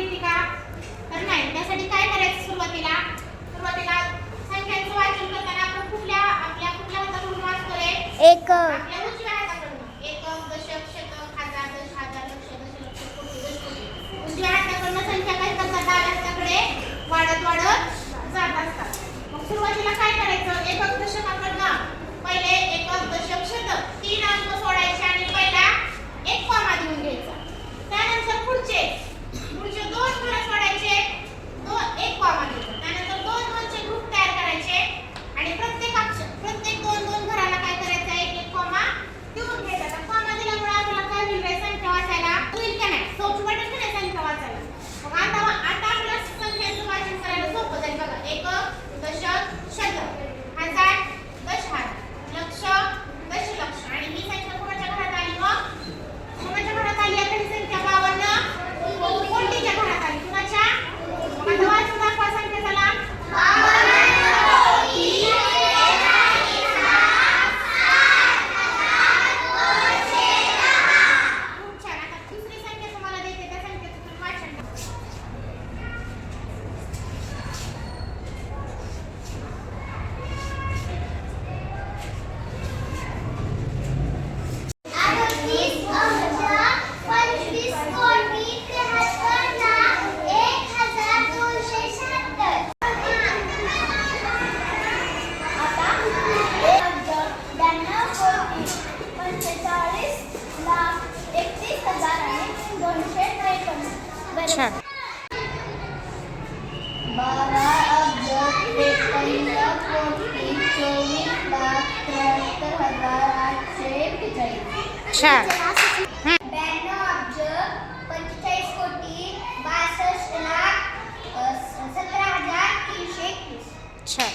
येते का? तर नाही. त्यासाठी काय करायचं सुरुवातीला संख्यांचं वाचन करताना आपण कुठल्या हाताकडून वाचतो रे? एक आपल्या उजव्या हाताकडून. एकक, दशक, शतक, हजार, दश, हजार, लक्ष, दशलक्ष, कोटी, दशकोटी. उजव्या हाताकडून संख्या काय करतात? डाव्या हाताकडे वाढत जात असतात. मग सुरुवातीला काय करायचं? एकक दशकाकडनं पहिले एकक, दशक, शतक 3 अंक सोडायचे आणि पहिला एक कॉमा देऊन घ्यायचा. त्यानंतर पुढचे 2 घरं सोडायचे, एक कॉमा द्यायचा. त्यानंतर 2 चे ग्रुप तयार करायचे आणि प्रत्येक 2 घराला काय करायचं? एक कॉमा देऊन घ्यायचा. आता कॉमा दिल्यामुळे आपल्याला काय होईल रे? संख्या वाचायला होईल का नाही? सोपं वाटेल का नाही संख्या वाचायला? मग आता आपल्याला संख्यांचं वाचन करायला सोपं जाईल बघा. एकक, दशक, शतक, हजार, दशहजार, लक्ष, दशलक्ष. आणि ही संख्या कोणाच्या घरात आली? मग कोणाच्या घरात आली? आता ही संख्या 52 कोणतीच्या घरात आली? कुणाच्या? मग आता वाचून दाखवा संख्या चला. खूप छान. आता दुसरी संख्या तुम्हाला देते, त्या संख्येचं तुम्ही वाचन करा. अच्छा. 12 अब्ज 53 कोटी 24,73,841. अच्छा. 92 अब्ज 45 कोटी 62,17,321. अच्छा.